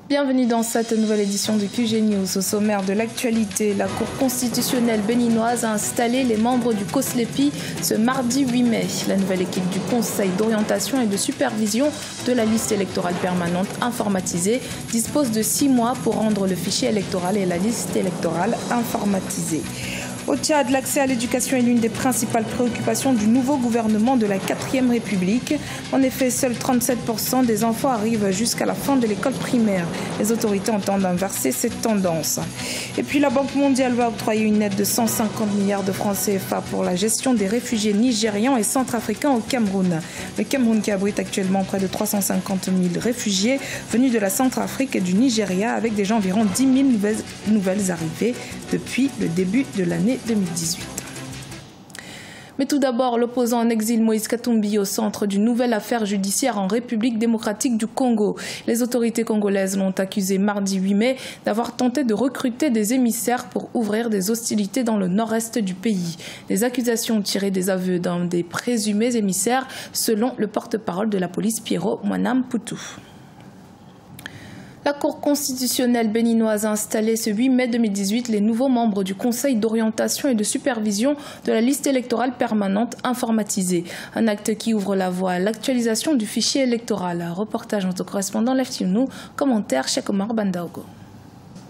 Bienvenue dans cette nouvelle édition de QG News. Au sommaire de l'actualité, la Cour constitutionnelle béninoise a installé les membres du COSLEPI ce mardi 8 mai. La nouvelle équipe du Conseil d'orientation et de supervision de la liste électorale permanente informatisée dispose de 6 mois pour rendre le fichier électoral et la liste électorale informatisée. Au Tchad, l'accès à l'éducation est l'une des principales préoccupations du nouveau gouvernement de la 4e République. En effet, seuls 37% des enfants arrivent jusqu'à la fin de l'école primaire. Les autorités entendent inverser cette tendance. Et puis la Banque mondiale va octroyer une aide de 150 milliards de francs CFA pour la gestion des réfugiés nigérians et centrafricains au Cameroun. Le Cameroun qui abrite actuellement près de 350 000 réfugiés venus de la Centrafrique et du Nigeria, avec déjà environ 10 000 nouvelles arrivées depuis le début de l'année 2018. Mais tout d'abord, l'opposant en exil Moïse Katumbi au centre d'une nouvelle affaire judiciaire en République démocratique du Congo. Les autorités congolaises l'ont accusé mardi 8 mai d'avoir tenté de recruter des émissaires pour ouvrir des hostilités dans le nord-est du pays. Les accusations tirées des aveux d'un des présumés émissaires, selon le porte-parole de la police Pierrot Mwanam Poutou. La Cour constitutionnelle béninoise a installé ce 8 mai 2018 les nouveaux membres du Conseil d'orientation et de supervision de la liste électorale permanente informatisée. Un acte qui ouvre la voie à l'actualisation du fichier électoral. Reportage de notre correspondant Leftiounou, commentaire Cheikh Omar Bandaogo.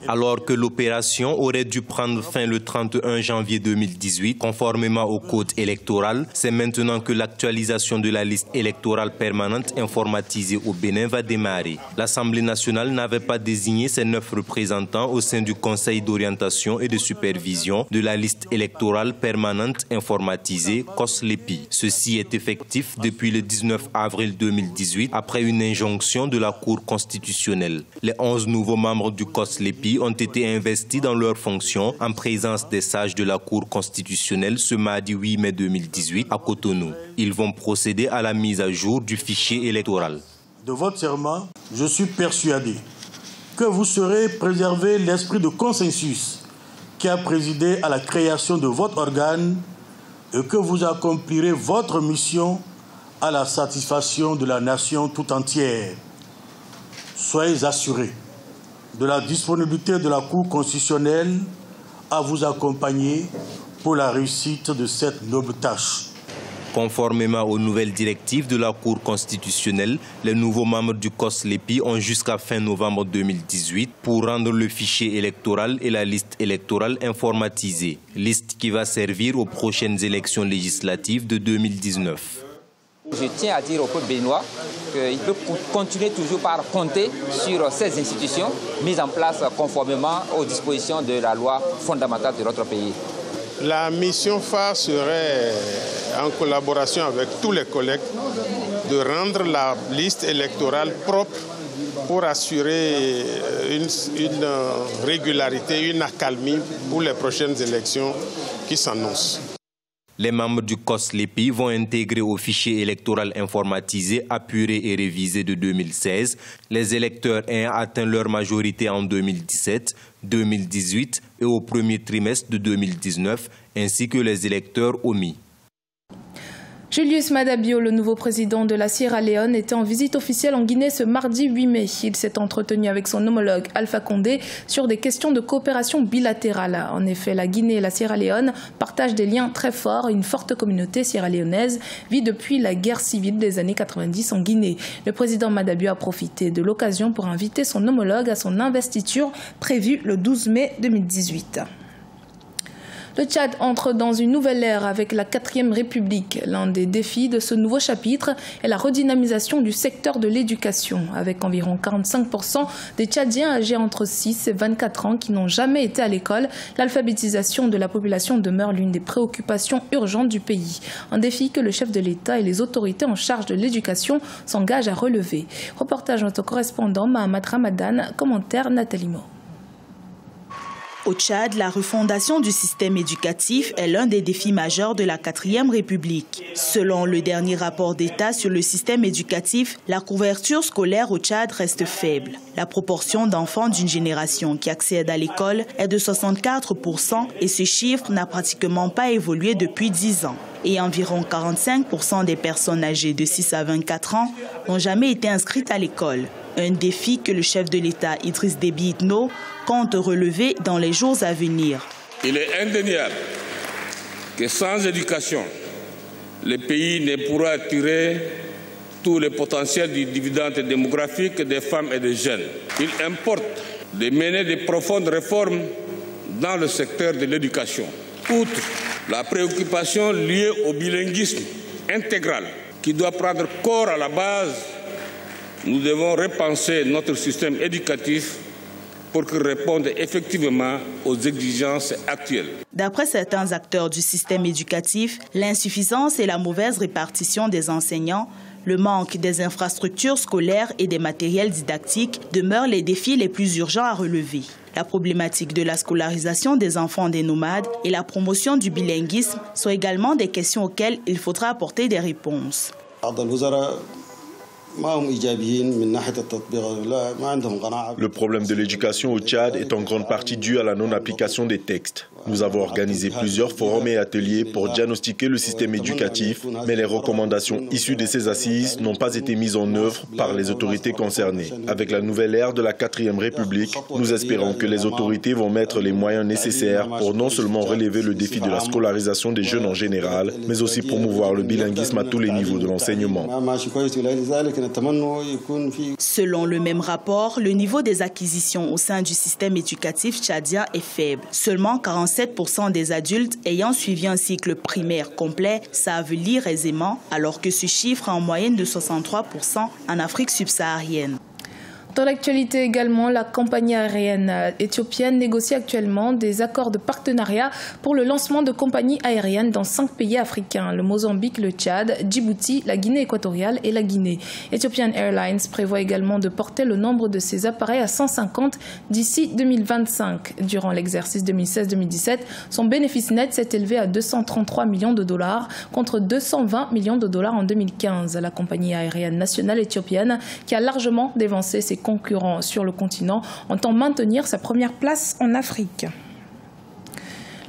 Alors que l'opération aurait dû prendre fin le 31 janvier 2018, conformément au code électoral, c'est maintenant que l'actualisation de la liste électorale permanente informatisée au Bénin va démarrer. L'Assemblée nationale n'avait pas désigné ses 9 représentants au sein du Conseil d'orientation et de supervision de la liste électorale permanente informatisée COSLEPI. Ceci est effectif depuis le 19 avril 2018, après une injonction de la Cour constitutionnelle. Les 11 nouveaux membres du COSLEPI ont été investis dans leurs fonctions en présence des sages de la Cour constitutionnelle ce mardi 8 mai 2018 à Cotonou. Ils vont procéder à la mise à jour du fichier électoral. De votre serment, je suis persuadé que vous saurez préserver l'esprit de consensus qui a présidé à la création de votre organe et que vous accomplirez votre mission à la satisfaction de la nation tout entière. Soyez assurés de la disponibilité de la Cour constitutionnelle à vous accompagner pour la réussite de cette noble tâche. Conformément aux nouvelles directives de la Cour constitutionnelle, les nouveaux membres du COSLEPI ont jusqu'à fin novembre 2018 pour rendre le fichier électoral et la liste électorale informatisée, liste qui va servir aux prochaines élections législatives de 2019. Je tiens à dire au peuple béninois qu'il peut continuer toujours par compter sur ces institutions mises en place conformément aux dispositions de la loi fondamentale de notre pays. La mission phare serait, en collaboration avec tous les collègues, de rendre la liste électorale propre pour assurer une régularité, une accalmie pour les prochaines élections qui s'annoncent. Les membres du COSLEPI vont intégrer au fichier électoral informatisé, apuré et révisé de 2016 les électeurs ayant atteint leur majorité en 2017, 2018 et au premier trimestre de 2019, ainsi que les électeurs omis. Julius Maada Bio, le nouveau président de la Sierra Leone, était en visite officielle en Guinée ce mardi 8 mai. Il s'est entretenu avec son homologue Alpha Condé sur des questions de coopération bilatérale. En effet, la Guinée et la Sierra Leone partagent des liens très forts. Une forte communauté sierra-léonaise vit depuis la guerre civile des années 90 en Guinée. Le président Maada Bio a profité de l'occasion pour inviter son homologue à son investiture prévue le 12 mai 2018. Le Tchad entre dans une nouvelle ère avec la 4e République. L'un des défis de ce nouveau chapitre est la redynamisation du secteur de l'éducation, avec environ 45% des Tchadiens âgés entre 6 et 24 ans qui n'ont jamais été à l'école. L'alphabétisation de la population demeure l'une des préoccupations urgentes du pays. Un défi que le chef de l'État et les autorités en charge de l'éducation s'engagent à relever. Reportage de notre correspondant Mahamat Ramadan, commentaire Nathalie Mo. Au Tchad, la refondation du système éducatif est l'un des défis majeurs de la 4e République. Selon le dernier rapport d'État sur le système éducatif, la couverture scolaire au Tchad reste faible. La proportion d'enfants d'une génération qui accèdent à l'école est de 64% et ce chiffre n'a pratiquement pas évolué depuis 10 ans. Et environ 45% des personnes âgées de 6 à 24 ans n'ont jamais été inscrites à l'école. Un défi que le chef de l'État, Idriss Déby Itno, compte relever dans les jours à venir. Il est indéniable que sans éducation, le pays ne pourra tirer tout le potentiel du dividende démographique des femmes et des jeunes. Il importe de mener de profondes réformes dans le secteur de l'éducation. Outre la préoccupation liée au bilinguisme intégral qui doit prendre corps à la base, nous devons repenser notre système éducatif pour qu'il réponde effectivement aux exigences actuelles. D'après certains acteurs du système éducatif, l'insuffisance et la mauvaise répartition des enseignants, le manque des infrastructures scolaires et des matériels didactiques demeurent les défis les plus urgents à relever. La problématique de la scolarisation des enfants des nomades et la promotion du bilinguisme sont également des questions auxquelles il faudra apporter des réponses. Le problème de l'éducation au Tchad est en grande partie dû à la non-application des textes. Nous avons organisé plusieurs forums et ateliers pour diagnostiquer le système éducatif, mais les recommandations issues de ces assises n'ont pas été mises en œuvre par les autorités concernées. Avec la nouvelle ère de la 4e République, nous espérons que les autorités vont mettre les moyens nécessaires pour non seulement relever le défi de la scolarisation des jeunes en général, mais aussi promouvoir le bilinguisme à tous les niveaux de l'enseignement. Selon le même rapport, le niveau des acquisitions au sein du système éducatif tchadien est faible. Seulement 47% des adultes ayant suivi un cycle primaire complet savent lire aisément, alors que ce chiffre est en moyenne de 63% en Afrique subsaharienne. Dans l'actualité également, la compagnie aérienne éthiopienne négocie actuellement des accords de partenariat pour le lancement de compagnies aériennes dans 5 pays africains, le Mozambique, le Tchad, Djibouti, la Guinée équatoriale et la Guinée. Ethiopian Airlines prévoit également de porter le nombre de ses appareils à 150 d'ici 2025. Durant l'exercice 2016-2017, son bénéfice net s'est élevé à 233 millions de dollars contre 220 millions de dollars en 2015. La compagnie aérienne nationale éthiopienne, qui a largement dévancé ses concurrents sur le continent, entend maintenir sa première place en Afrique.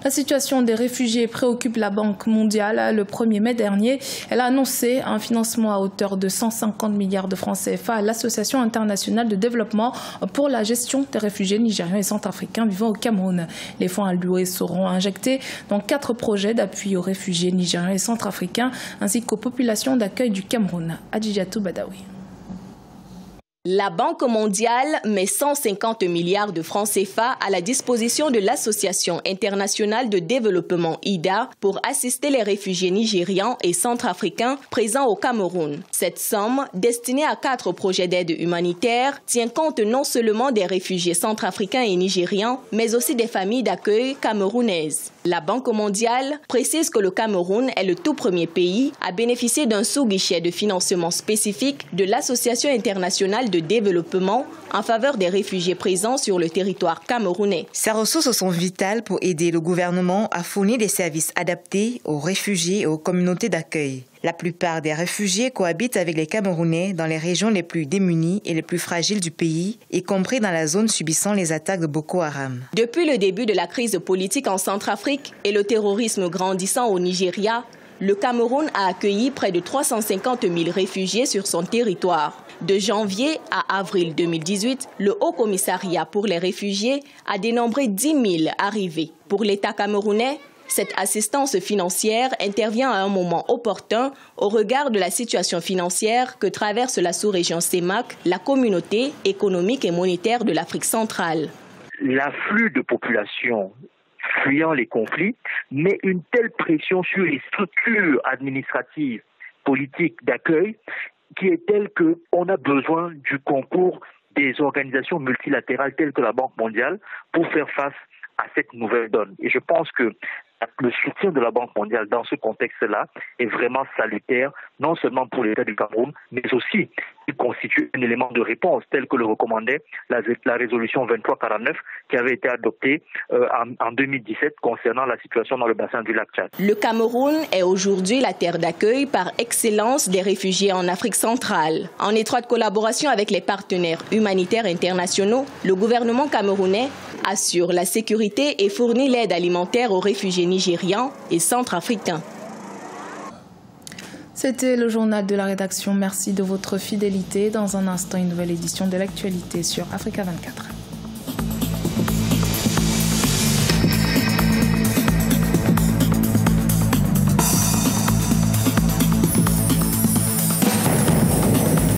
La situation des réfugiés préoccupe la Banque mondiale. Le 1er mai dernier, elle a annoncé un financement à hauteur de 150 milliards de francs CFA à l'Association internationale de développement pour la gestion des réfugiés nigériens et centrafricains vivant au Cameroun. Les fonds alloués seront injectés dans 4 projets d'appui aux réfugiés nigériens et centrafricains ainsi qu'aux populations d'accueil du Cameroun. Adjijatou Badawi. La Banque mondiale met 150 milliards de francs CFA à la disposition de l'Association internationale de développement IDA pour assister les réfugiés nigérians et centrafricains présents au Cameroun. Cette somme, destinée à 4 projets d'aide humanitaire, tient compte non seulement des réfugiés centrafricains et nigérians, mais aussi des familles d'accueil camerounaises. La Banque mondiale précise que le Cameroun est le tout premier pays à bénéficier d'un sous-guichet de financement spécifique de l'Association internationale de développement en faveur des réfugiés présents sur le territoire camerounais. Ces ressources sont vitales pour aider le gouvernement à fournir des services adaptés aux réfugiés et aux communautés d'accueil. La plupart des réfugiés cohabitent avec les Camerounais dans les régions les plus démunies et les plus fragiles du pays, y compris dans la zone subissant les attaques de Boko Haram. Depuis le début de la crise politique en Centrafrique et le terrorisme grandissant au Nigeria, le Cameroun a accueilli près de 350 000 réfugiés sur son territoire. De janvier à avril 2018, le Haut Commissariat pour les réfugiés a dénombré 10 000 arrivées. Pour l'État camerounais, cette assistance financière intervient à un moment opportun au regard de la situation financière que traverse la sous-région CEMAC, la communauté économique et monétaire de l'Afrique centrale. L'afflux de population fuyant les conflits met une telle pression sur les structures administratives, politiques d'accueil qui est telle qu'on a besoin du concours des organisations multilatérales telles que la Banque mondiale pour faire face à cette nouvelle donne. Et je pense que le soutien de la Banque mondiale dans ce contexte-là est vraiment salutaire, non seulement pour l'État du Cameroun, mais aussi il constitue un élément de réponse tel que le recommandait la résolution 2349 qui avait été adoptée en 2017 concernant la situation dans le bassin du lac Tchad. Le Cameroun est aujourd'hui la terre d'accueil par excellence des réfugiés en Afrique centrale. En étroite collaboration avec les partenaires humanitaires internationaux, le gouvernement camerounais assure la sécurité et fournit l'aide alimentaire aux réfugiés nigérians et centrafricains. C'était le journal de la rédaction. Merci de votre fidélité. Dans un instant, une nouvelle édition de l'actualité sur Africa 24.